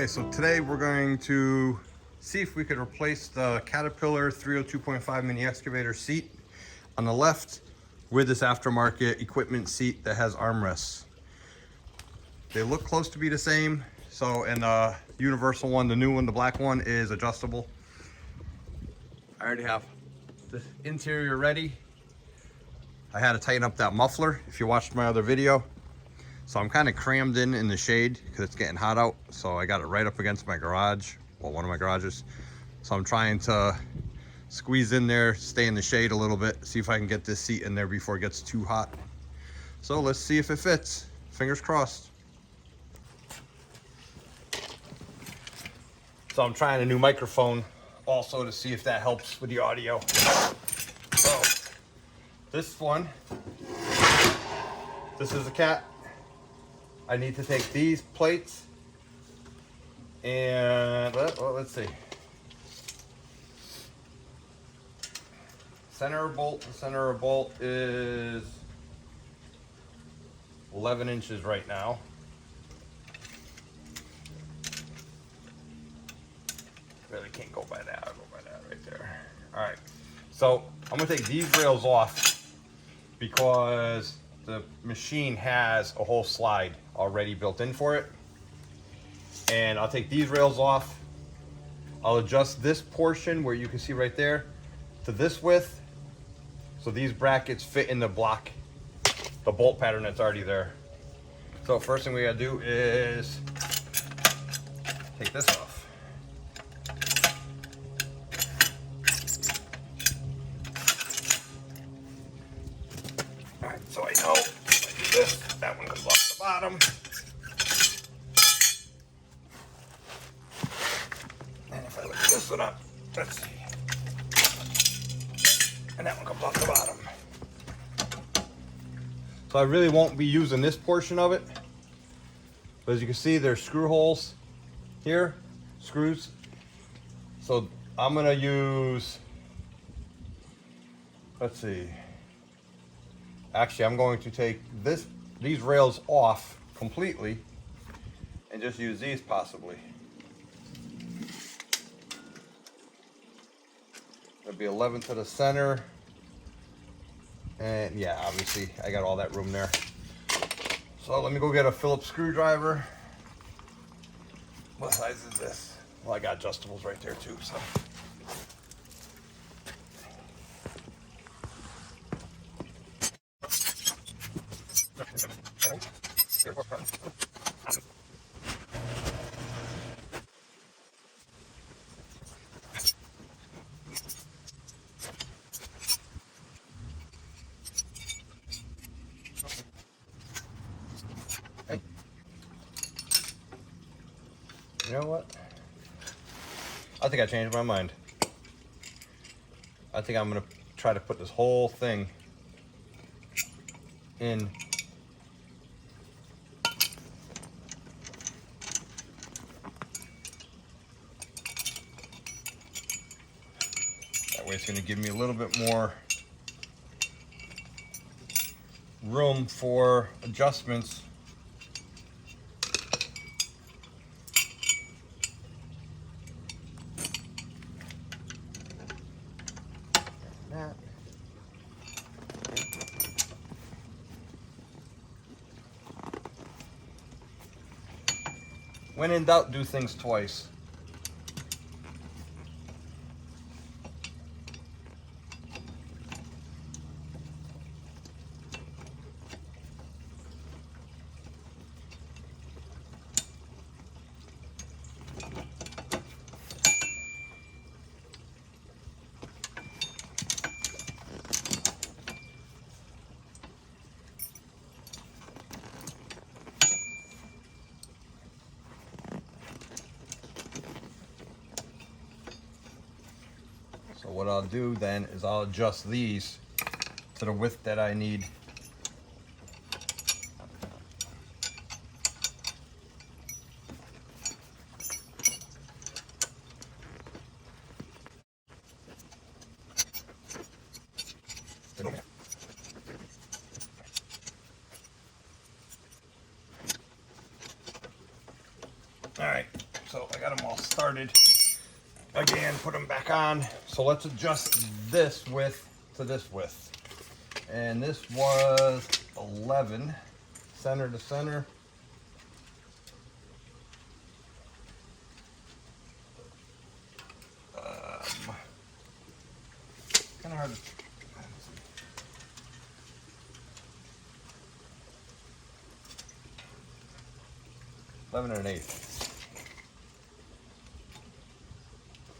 Okay, so today we're going to see if we could replace the Caterpillar 302.5 mini excavator seat on the left with this aftermarket equipment seat that has armrests. They look close to be the same. So, and the universal one, the new one, the black one, is adjustable. I already have the interior ready. I had to tighten up that muffler if you watched my other video. So I'm kind of crammed in the shade because it's getting hot out. So I got it right up against my garage, well, one of my garages. So I'm trying to squeeze in there, stay in the shade a little bit, see if I can get this seat in there before it gets too hot. So let's see if it fits. Fingers crossed. So I'm trying a new microphone also to see if that helps with the audio. So this one, this is a cat. I need to take these plates and let's see. Center bolt. The center of bolt is 11 inches right now. Really can't go by that. I'll go by that right there. All right. So I'm gonna take these rails off because the machine has a whole slide already built in for it. And I'll take these rails off. I'll adjust this portion where you can see right there to this width. So these brackets fit in the block, the bolt pattern that's already there. So first thing we gotta do is take this off. All right, so I know if I do this, that one comes off the bottom. And if I lift this one up, let's see. And that one comes off the bottom. So I really won't be using this portion of it. But as you can see, there's screw holes here, screws. So I'm gonna use, let's see. Actually, I'm going to take these rails off completely and just use these possibly. It'll be 11 to the center. And yeah, obviously I got all that room there. So let me go get a Phillips screwdriver. What size is this? Well, I got adjustables right there too, so. You know what? I think I changed my mind. I think I'm gonna try to put this whole thing in. That way it's gonna give me a little bit more room for adjustments. That. When in doubt, do things twice. So what I'll do then is I'll adjust these to the width that I need. All right, so got them all started again, put them back on. So let's adjust this width to this width. And this was 11, center to center. Kind of hard to. 11 1/8.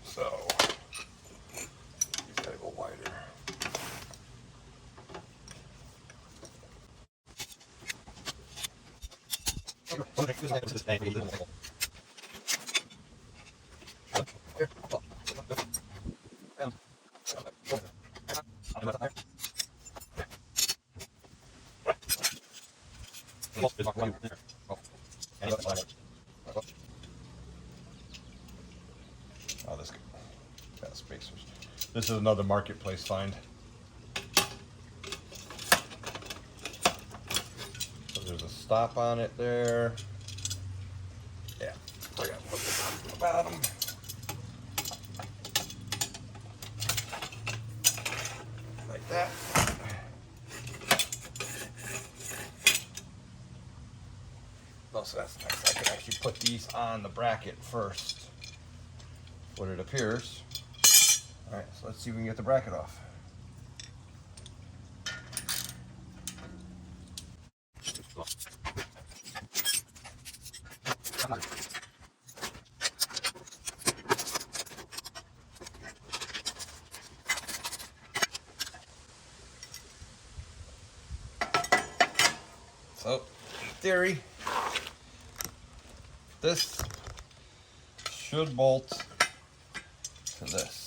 So these gotta go wider. Oh, this got spacers. This is another marketplace find. So there's a stop on it there. Yeah, I got to put this on the bottom. Like that. Oh, so that's nice. I can actually put these on the bracket first, what it appears. All right, so let's see if we can get the bracket off. So, in theory, this should bolt to this.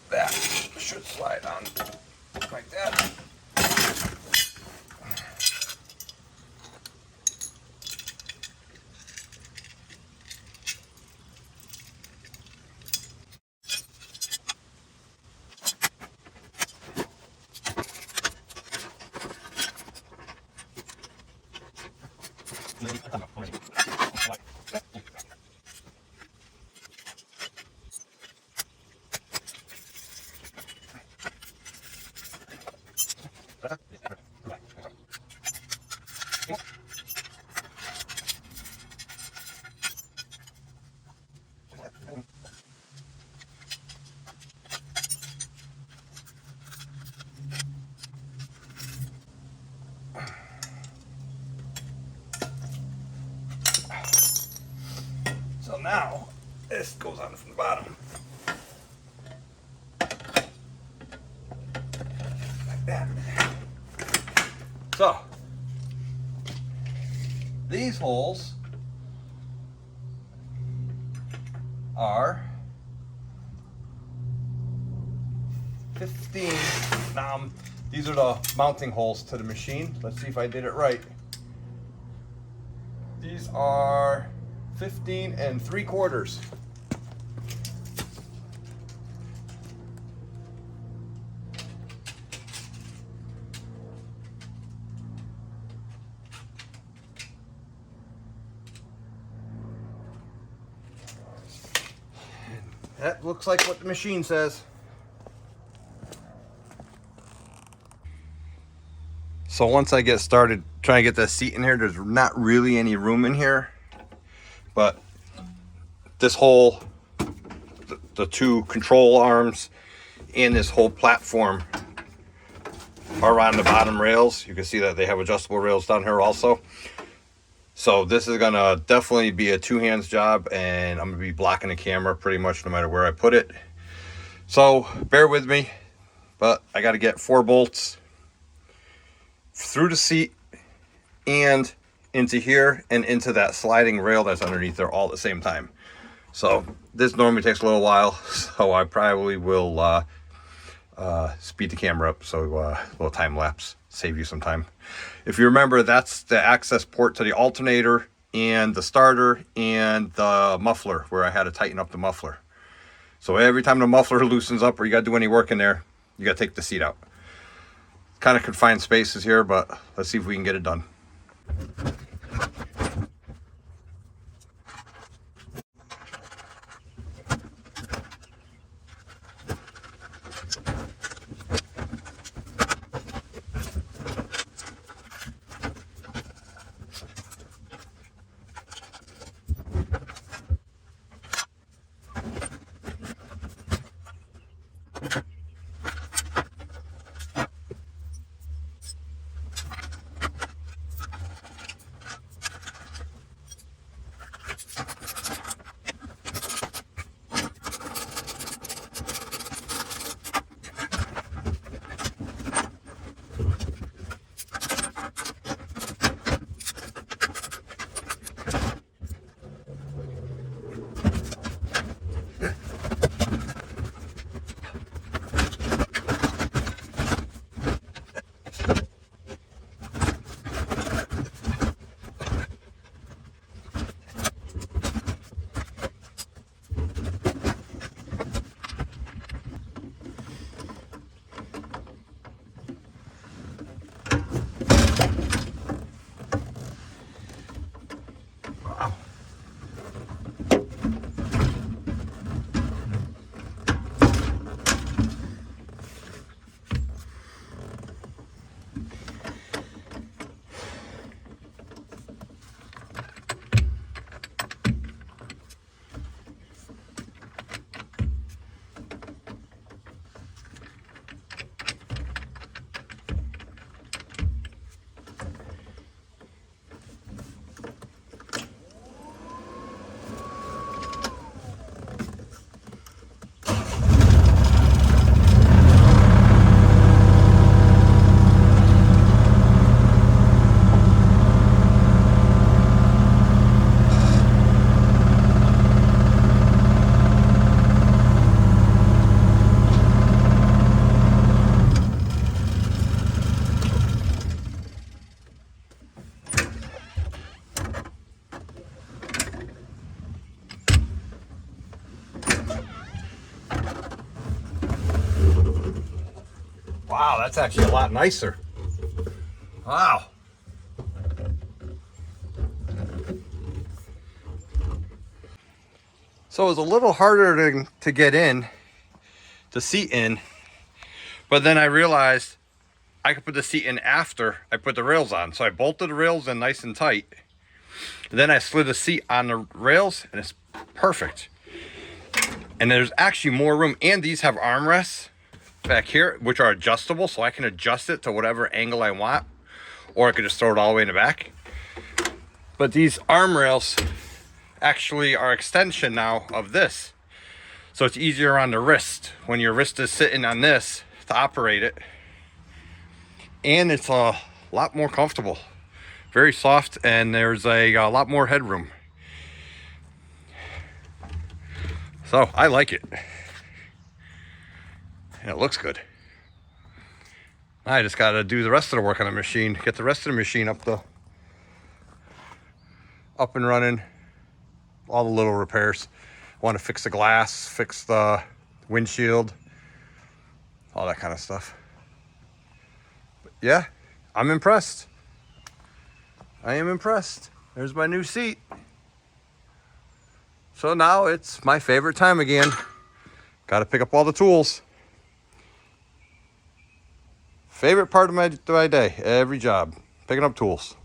That should slide on like that. So now this goes on from the bottom. Like that. So these holes are 15. Now these are the mounting holes to the machine. Let's see if I did it right. These are 15 3/4. That looks like what the machine says. So once I get started trying to get the seat in here, there's not really any room in here. But this whole, the two control arms and this whole platform are on the bottom rails. You can see that they have adjustable rails down here also. So this is gonna definitely be a two hands job, and I'm gonna be blocking the camera pretty much no matter where I put it. So bear with me, but I gotta get 4 bolts through the seat and into here and into that sliding rail that's underneath there all at the same time. So this normally takes a little while, so I probably will speed the camera up, so a little time lapse, save you some time. If you remember, that's the access port to the alternator and the starter and the muffler, where I had to tighten up the muffler. So every time the muffler loosens up or you got to do any work in there, you got to take the seat out. Kind of confined spaces here, but let's see if we can get it done. Wow, that's actually a lot nicer. Wow. So it was a little harder to get in, the seat in, but then I realized I could put the seat in after I put the rails on. So I bolted the rails in nice and tight. Then I slid the seat on the rails and it's perfect. And there's actually more room, and these have armrests back here, which are adjustable, so I can adjust it to whatever angle I want, or I could just throw it all the way in the back. But these arm rails actually are extension now of this, so it's easier on the wrist when your wrist is sitting on this to operate it, and it's a lot more comfortable, very soft, and there's a lot more headroom. So I like it. And it looks good. I just got to do the rest of the work on the machine, get the rest of the machine up and running. All the little repairs. Want to fix the glass, fix the windshield, all that kind of stuff. But yeah, I'm impressed. I am impressed. There's my new seat. So now it's my favorite time again. Got to pick up all the tools. Favorite part of my day, every job, picking up tools.